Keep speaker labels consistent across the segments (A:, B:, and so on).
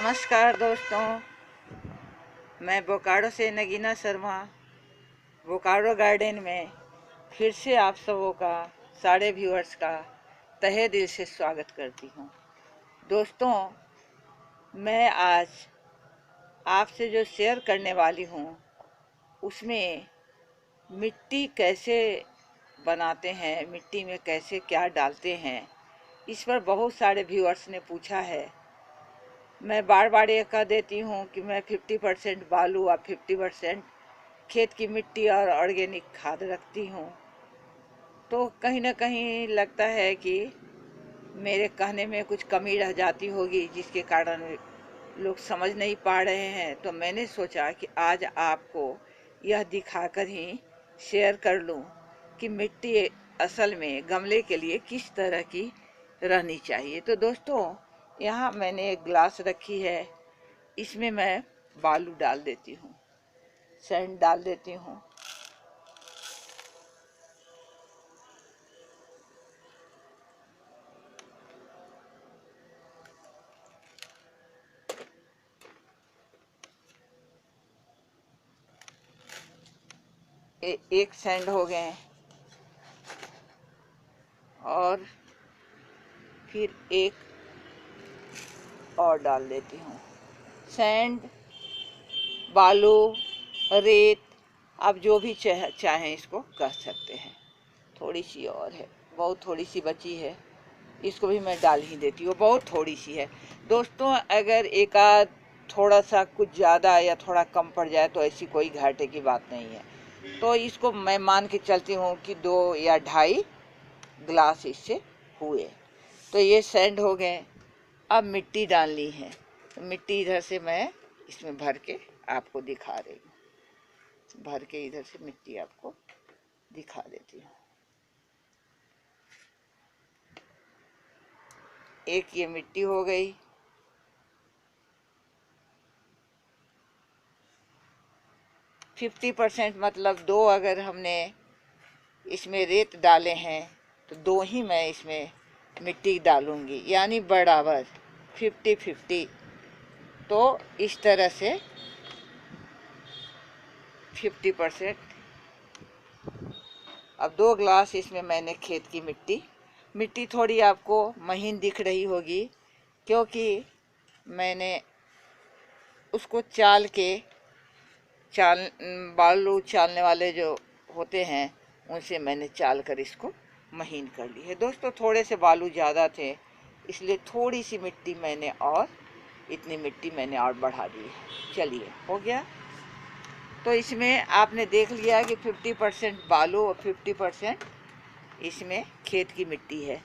A: नमस्कार दोस्तों, मैं बोकारो से नगीना शर्मा बोकारो गार्डन में फिर से आप सबों का सारे व्यूअर्स का तहे दिल से स्वागत करती हूँ। दोस्तों, मैं आज आपसे जो शेयर करने वाली हूँ उसमें मिट्टी कैसे बनाते हैं, मिट्टी में कैसे क्या डालते हैं, इस पर बहुत सारे व्यूअर्स ने पूछा है। मैं बार बार ये कह देती हूँ कि मैं 50% बालू और 50% खेत की मिट्टी और ऑर्गेनिक खाद रखती हूँ। तो कहीं ना कहीं लगता है कि मेरे कहने में कुछ कमी रह जाती होगी, जिसके कारण लोग समझ नहीं पा रहे हैं। तो मैंने सोचा कि आज आपको यह दिखाकर ही शेयर कर लूँ कि मिट्टी असल में गमले के लिए किस तरह की रहनी चाहिए। तो दोस्तों, यहाँ मैंने एक ग्लास रखी है, इसमें मैं बालू डाल देती हूँ, सैंड डाल देती हूँ। एक सैंड हो गए और फिर एक और डाल देती हूँ। सैंड, बालू, रेत, आप जो भी चाहें इसको कह सकते हैं। थोड़ी सी और है, बहुत थोड़ी सी बची है, इसको भी मैं डाल ही देती हूँ, बहुत थोड़ी सी है। दोस्तों, अगर एक आध थोड़ा सा कुछ ज़्यादा या थोड़ा कम पड़ जाए तो ऐसी कोई घाटे की बात नहीं है। तो इसको मैं मान के चलती हूँ कि 2 या 2.5 ग्लास इससे हुए। तो ये सैंड हो गए। अब मिट्टी डालनी है, तो मिट्टी इधर से मैं इसमें भर के आपको दिखा रही हूँ। भर के इधर से मिट्टी आपको दिखा देती हूँ। एक ये मिट्टी हो गई। %50 मतलब 2 अगर हमने इसमें रेत डाले हैं तो 2 ही मैं इसमें मिट्टी डालूंगी, यानी बराबर 50-50। तो इस तरह से 50%। अब 2 ग्लास इसमें मैंने खेत की मिट्टी थोड़ी आपको महीन दिख रही होगी, क्योंकि मैंने उसको बालू चालने वाले जो होते हैं उनसे मैंने चाल कर इसको महीन कर ली है। दोस्तों, थोड़े से बालू ज़्यादा थे, इसलिए थोड़ी सी मिट्टी मैंने और इतनी मिट्टी मैंने और बढ़ा दी है। चलिए, हो गया। तो इसमें आपने देख लिया कि 50% बालू और 50% इसमें खेत की मिट्टी है।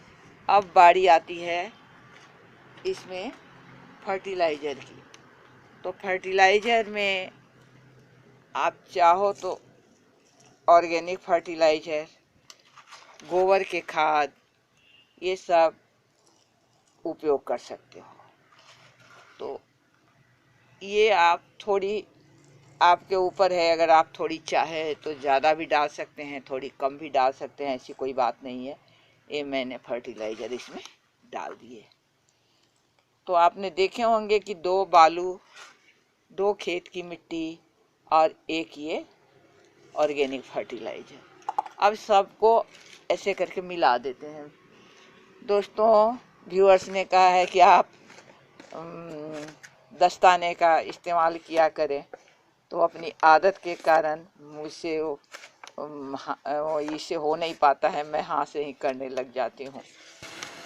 A: अब बारी आती है इसमें फर्टिलाइज़र की। तो फर्टिलाइज़र में आप चाहो तो ऑर्गेनिक फर्टिलाइज़र, गोबर के खाद, ये सब उपयोग कर सकते हो। तो ये आप थोड़ी आपके ऊपर है, अगर आप थोड़ी चाहे तो ज़्यादा भी डाल सकते हैं, थोड़ी कम भी डाल सकते हैं, ऐसी कोई बात नहीं है। ये मैंने फर्टिलाइज़र इसमें डाल दिए। तो आपने देखे होंगे कि 2 बालू, 2 खेत की मिट्टी और एक ये ऑर्गेनिक फर्टिलाइज़र। अब सबको ऐसे करके मिला देते हैं। दोस्तों, व्यूअर्स ने कहा है कि आप दस्ताने का इस्तेमाल किया करें, तो अपनी आदत के कारण मुझसे वो इससे हो नहीं पाता है, मैं हाथ से ही करने लग जाती हूँ।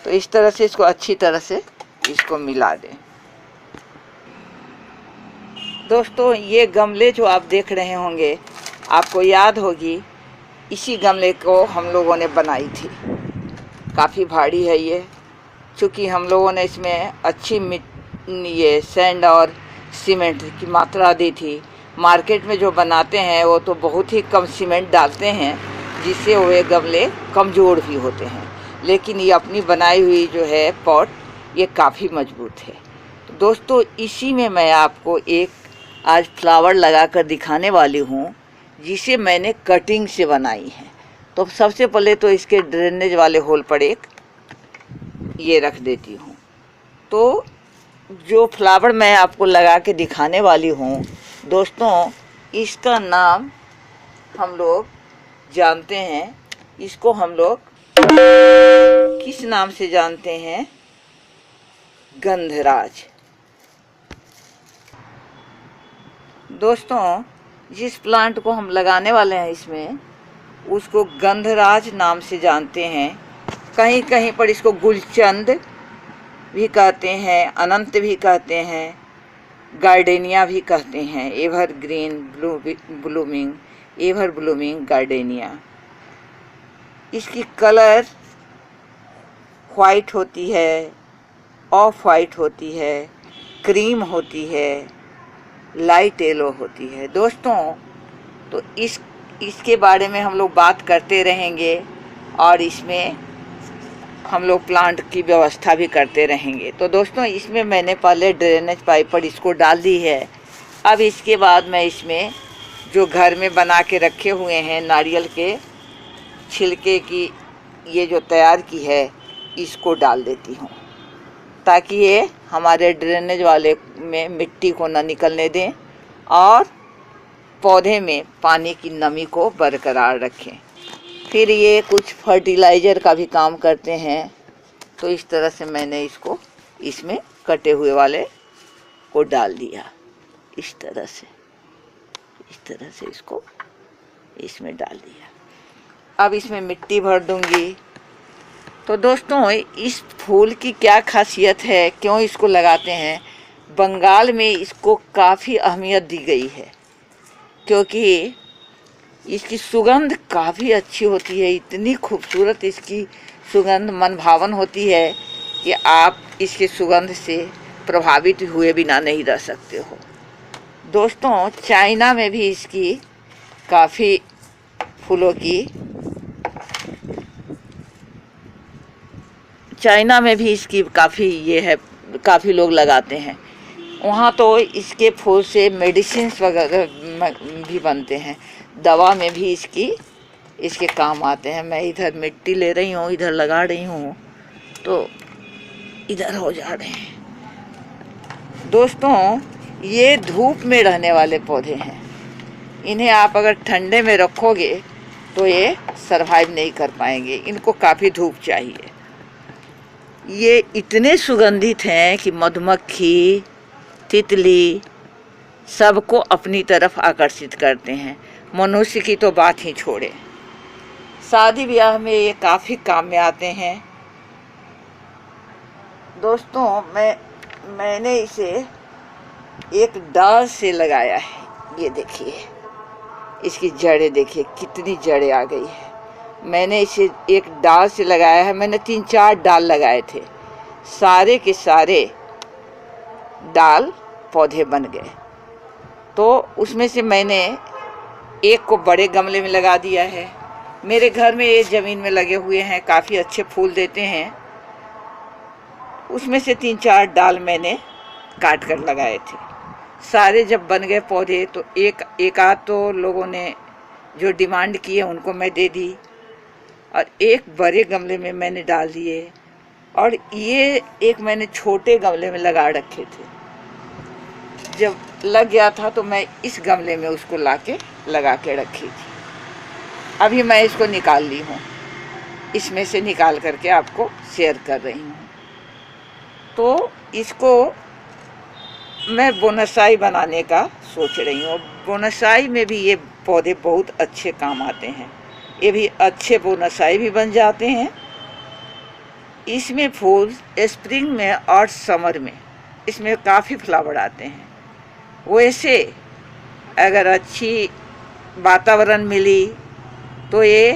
A: तो इस तरह से इसको अच्छी तरह से इसको मिला दें। दोस्तों, ये गमले जो आप देख रहे होंगे, आपको याद होगी इसी गमले को हम लोगों ने बनाई थी। काफ़ी भारी है ये, चूँकि हम लोगों ने इसमें अच्छी ये सैंड और सीमेंट की मात्रा दी थी। मार्केट में जो बनाते हैं वो तो बहुत ही कम सीमेंट डालते हैं, जिससे वे गमले कमज़ोर भी होते हैं। लेकिन ये अपनी बनाई हुई जो है पॉट, ये काफ़ी मजबूत है। तो दोस्तों, इसी में मैं आपको एक आज फ्लावर लगाकर दिखाने वाली हूँ, जिसे मैंने कटिंग से बनाई है। तो सबसे पहले तो इसके ड्रेनेज वाले होल पर एक ये रख देती हूँ। तो जो फ्लावर मैं आपको लगा के दिखाने वाली हूँ दोस्तों, इसका नाम हम लोग जानते हैं, इसको हम लोग किस नाम से जानते हैं? गंधराज। दोस्तों, जिस प्लांट को हम लगाने वाले हैं इसमें, उसको गंधराज नाम से जानते हैं। कहीं कहीं पर इसको गुलचंद भी कहते हैं, अनंत भी कहते हैं, गार्डेनिया भी कहते हैं, एवर ब्लूमिंग गार्डेनिया। इसकी कलर वाइट होती है, ऑफ वाइट होती है, क्रीम होती है, लाइट येलो होती है। दोस्तों, तो इसके बारे में हम लोग बात करते रहेंगे और इसमें हम लोग प्लांट की व्यवस्था भी करते रहेंगे। तो दोस्तों, इसमें मैंने पहले ड्रेनेज पाइप पर इसको डाल दी है। अब इसके बाद मैं इसमें जो घर में बना के रखे हुए हैं नारियल के छिलके की ये जो तैयार की है, इसको डाल देती हूँ, ताकि ये हमारे ड्रेनेज वाले में मिट्टी को न निकलने दें और पौधे में पानी की नमी को बरकरार रखें। फिर ये कुछ फर्टिलाइज़र का भी काम करते हैं। तो इस तरह से मैंने इसको इसमें कटे हुए वाले को डाल दिया। इस तरह से इसको इसमें डाल दिया। अब इसमें मिट्टी भर दूंगी। तो दोस्तों, इस फूल की क्या खासियत है, क्यों इसको लगाते हैं? बंगाल में इसको काफ़ी अहमियत दी गई है, क्योंकि इसकी सुगंध काफ़ी अच्छी होती है। इतनी खूबसूरत इसकी सुगंध मन भावन होती है कि आप इसकी सुगंध से प्रभावित हुए बिना नहीं रह सकते हो। दोस्तों, चाइना में भी इसकी काफ़ी फूलों की चाइना में भी इसकी काफ़ी ये है, काफ़ी लोग लगाते हैं। वहाँ तो इसके फूल से मेडिसिन्स वगैरह भी बनते हैं, दवा में भी इसके काम आते हैं। मैं इधर मिट्टी ले रही हूँ, इधर लगा रही हूँ, तो इधर हो जा रहे हैं। दोस्तों, ये धूप में रहने वाले पौधे हैं। इन्हें आप अगर ठंडे में रखोगे तो ये सरवाइव नहीं कर पाएंगे, इनको काफ़ी धूप चाहिए। ये इतने सुगंधित हैं कि मधुमक्खी, तितली सबको अपनी तरफ आकर्षित करते हैं। मनुष्य की तो बात ही छोड़े, शादी ब्याह में ये काफ़ी काम में आते हैं। दोस्तों, मैंने इसे एक डाल से लगाया है। ये देखिए, इसकी जड़ें देखिए, कितनी जड़ें आ गई है। मैंने इसे एक डाल से लगाया है। मैंने 3-4 डाल लगाए थे, सारे के सारे डाल पौधे बन गए। तो उसमें से मैंने एक को बड़े गमले में लगा दिया है। मेरे घर में ये ज़मीन में लगे हुए हैं, काफ़ी अच्छे फूल देते हैं। उसमें से 3-4 डाल मैंने काट कर लगाए थे। सारे जब बन गए पौधे, तो एक आध तो लोगों ने जो डिमांड किए उनको मैं दे दी, और एक बड़े गमले में मैंने डाल दिए, और ये एक मैंने छोटे गमले में लगा रखे थे। जब लग गया था तो मैं इस गमले में उसको लाके लगा के रखी थी। अभी मैं इसको निकाल ली हूँ, इसमें से निकाल करके आपको शेयर कर रही हूँ। तो इसको मैं बोनसाई बनाने का सोच रही हूँ। बोनसाई में भी ये पौधे बहुत अच्छे काम आते हैं। ये भी अच्छे बोनसाई भी बन जाते हैं। इसमें फूल स्प्रिंग में और समर में इसमें काफ़ी फ्लावर आते हैं। वैसे अगर अच्छी वातावरण मिली तो ये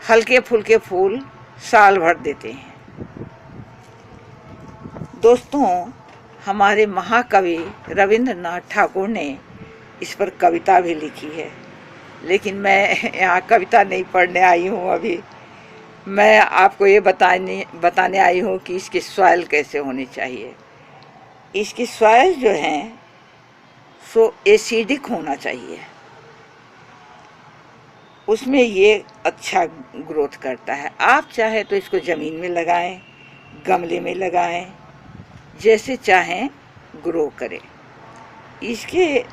A: हल्के फुल्के फूल साल भर देते हैं। दोस्तों, हमारे महाकवि रविंद्रनाथ ठाकुर ने इस पर कविता भी लिखी है, लेकिन मैं यहाँ कविता नहीं पढ़ने आई हूँ। अभी मैं आपको ये बताने आई हूँ कि इसकी सॉइल कैसे होनी चाहिए। इसकी सॉइल जो है सो एसिडिक होना चाहिए, उसमें ये अच्छा ग्रोथ करता है। आप चाहे तो इसको ज़मीन में लगाएं, गमले में लगाएं, जैसे चाहें ग्रो करें। इसके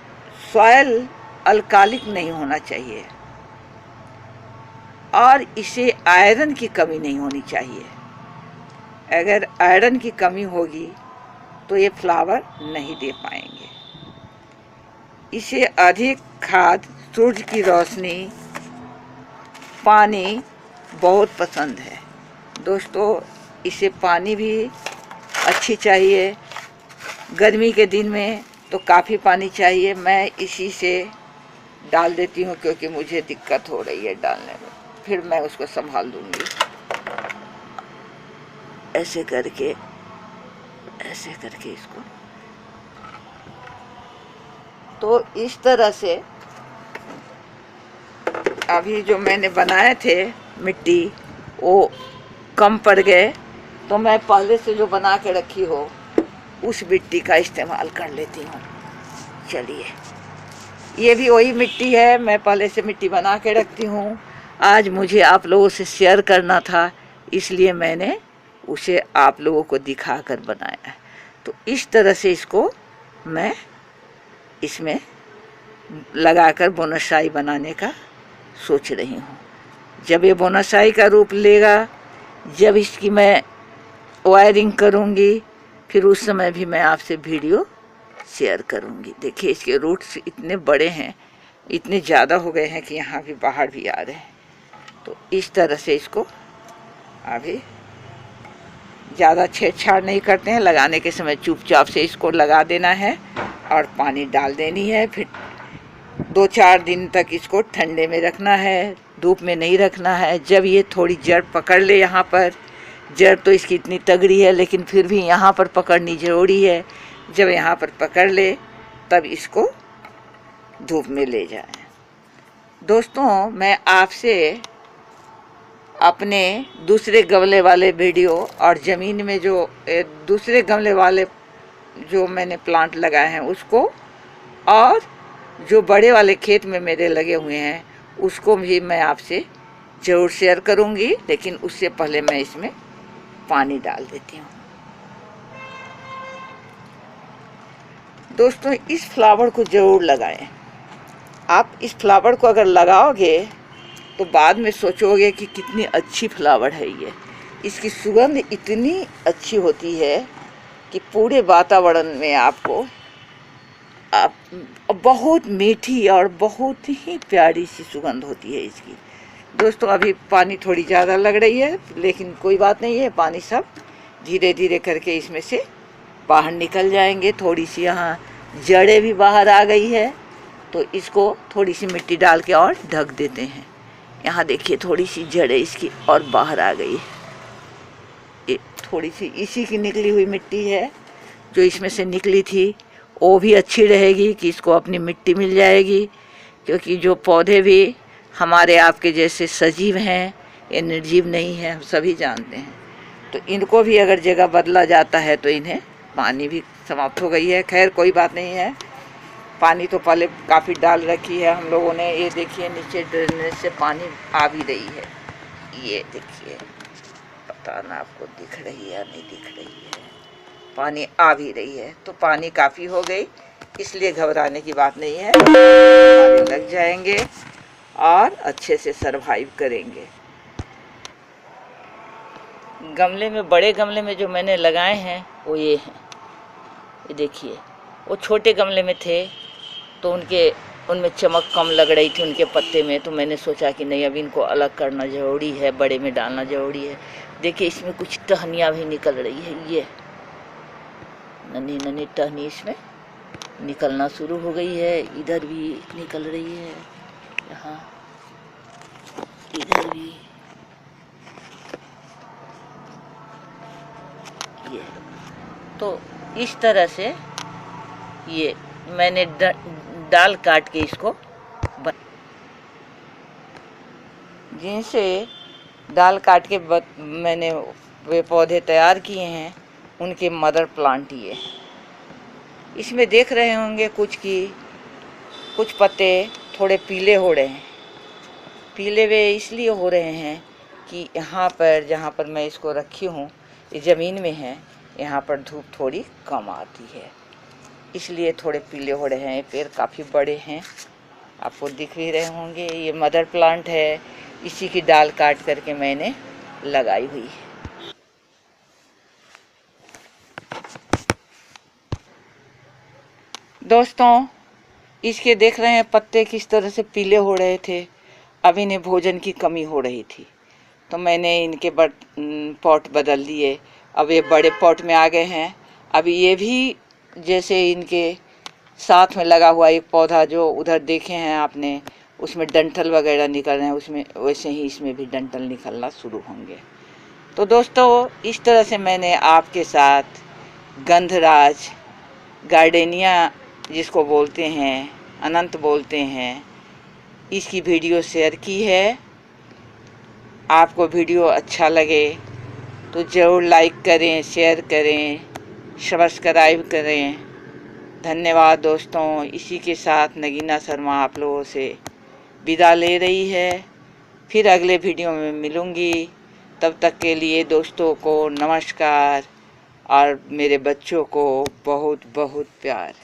A: सॉयल अल्कालिक नहीं होना चाहिए और इसे आयरन की कमी नहीं होनी चाहिए। अगर आयरन की कमी होगी तो ये फ्लावर नहीं दे पाएंगे। इसे अधिक खाद, सूरज की रोशनी, पानी बहुत पसंद है। दोस्तों इसे पानी भी अच्छी चाहिए। गर्मी के दिन में तो काफ़ी पानी चाहिए। मैं इसी से डाल देती हूँ क्योंकि मुझे दिक्कत हो रही है डालने में। फिर मैं उसको संभाल दूँगी। ऐसे करके इसको, तो इस तरह से अभी जो मैंने बनाए थे मिट्टी वो कम पड़ गए, तो मैं पहले से जो बना के रखी हो उस मिट्टी का इस्तेमाल कर लेती हूँ। चलिए, ये भी वही मिट्टी है, मैं पहले से मिट्टी बना के रखती हूँ। आज मुझे आप लोगों से शेयर करना था, इसलिए मैंने उसे आप लोगों को दिखा कर बनाया है। तो इस तरह से इसको मैं इसमें लगाकर बोनसाई बनाने का सोच रही हूँ। जब ये बोनसाई का रूप लेगा, जब इसकी मैं वायरिंग करूँगी, फिर उस समय भी मैं आपसे वीडियो शेयर करूँगी। देखिए इसके रूट्स इतने बड़े हैं, इतने ज़्यादा हो गए हैं कि यहाँ भी बाहर भी आ रहे हैं। तो इस तरह से इसको अभी ज़्यादा छेड़छाड़ नहीं करते हैं। लगाने के समय चुपचाप से इसको लगा देना है और पानी डाल देनी है। फिर 2-4 दिन तक इसको ठंडे में रखना है, धूप में नहीं रखना है। जब ये थोड़ी जड़ पकड़ ले, यहाँ पर जड़ तो इसकी इतनी तगड़ी है लेकिन फिर भी यहाँ पर पकड़नी ज़रूरी है। जब यहाँ पर पकड़ ले तब इसको धूप में ले जाएं। दोस्तों मैं आपसे अपने दूसरे गमले वाले वीडियो और ज़मीन में जो दूसरे गमले वाले जो मैंने प्लांट लगाए हैं उसको, और जो बड़े वाले खेत में मेरे लगे हुए हैं उसको भी मैं आपसे ज़रूर शेयर करूंगी। लेकिन उससे पहले मैं इसमें पानी डाल देती हूँ। दोस्तों इस फ्लावर को ज़रूर लगाएं। आप इस फ्लावर को अगर लगाओगे तो बाद में सोचोगे कि कितनी अच्छी फ्लावर है ये। इसकी सुगंध इतनी अच्छी होती है कि पूरे वातावरण में आपको बहुत मीठी और बहुत ही प्यारी सी सुगंध होती है इसकी। दोस्तों अभी पानी थोड़ी ज़्यादा लग रही है लेकिन कोई बात नहीं है, पानी सब धीरे धीरे करके इसमें से बाहर निकल जाएंगे। थोड़ी सी यहाँ जड़ें भी बाहर आ गई है तो इसको थोड़ी सी मिट्टी डाल के और ढक देते हैं। यहाँ देखिए थोड़ी सी जड़ें इसकी और बाहर आ गई है। ये थोड़ी सी इसी की निकली हुई मिट्टी है, जो इसमें से निकली थी वो भी अच्छी रहेगी कि इसको अपनी मिट्टी मिल जाएगी। क्योंकि जो पौधे भी हमारे आपके जैसे सजीव हैं, ये निर्जीव नहीं है, हम सभी जानते हैं। तो इनको भी अगर जगह बदला जाता है तो इन्हें पानी भी समाप्त हो गई है। खैर कोई बात नहीं है, पानी तो पहले काफ़ी डाल रखी है हम लोगों ने। ये देखिए नीचे ड्रेनेज से पानी आ भी रही है। ये देखिए, पता ना आपको दिख रही है या नहीं दिख रही है, पानी आ भी रही है। तो पानी काफ़ी हो गई, इसलिए घबराने की बात नहीं है। पानी लग जाएंगे और अच्छे से सरवाइव करेंगे। गमले में, बड़े गमले में जो मैंने लगाए हैं वो ये हैं। ये देखिए, वो छोटे गमले में थे तो उनमें चमक कम लग रही थी उनके पत्ते में। तो मैंने सोचा कि नहीं, अब इनको अलग करना ज़रूरी है, बड़े में डालना ज़रूरी है। देखिए इसमें कुछ टहनियाँ भी निकल रही है। ये नन्ही नन्ही टहनी इसमें निकलना शुरू हो गई है। इधर भी निकल रही है, यहाँ इधर भी। ये तो इस तरह से ये मैंने डाल काट के इसको जिनसे डाल काट के मैंने वे पौधे तैयार किए हैं, उनके मदर प्लांट ये। इसमें देख रहे होंगे कुछ पत्ते थोड़े पीले हो रहे हैं। पीले वे इसलिए हो रहे हैं कि यहाँ पर जहाँ पर मैं इसको रखी हूँ, ये ज़मीन में है, यहाँ पर धूप थोड़ी कम आती है, इसलिए थोड़े पीले हो रहे हैं। पेड़ काफ़ी बड़े हैं, आपको दिख भी रहे होंगे। ये मदर प्लांट है, इसी की डाल काट करके मैंने लगाई हुई है। दोस्तों, इसके देख रहे हैं पत्ते किस तरह से पीले हो रहे थे। अब इन्हें भोजन की कमी हो रही थी, तो मैंने इनके पॉट बदल दिए। अब ये बड़े पॉट में आ गए हैं। अब ये भी जैसे इनके साथ में लगा हुआ एक पौधा जो उधर देखे हैं आपने, उसमें डंठल वगैरह निकल रहे हैं, उसमें वैसे ही इसमें भी डंठल निकलना शुरू होंगे। तो दोस्तों, इस तरह से मैंने आपके साथ गंधराज गार्डेनिया, जिसको बोलते हैं अनंत बोलते हैं, इसकी वीडियो शेयर की है। आपको वीडियो अच्छा लगे तो ज़रूर लाइक करें, शेयर करें, सब्सक्राइब करें। धन्यवाद दोस्तों। इसी के साथ नगीना शर्मा आप लोगों से विदा ले रही है। फिर अगले वीडियो में मिलूँगी। तब तक के लिए दोस्तों को नमस्कार और मेरे बच्चों को बहुत बहुत प्यार।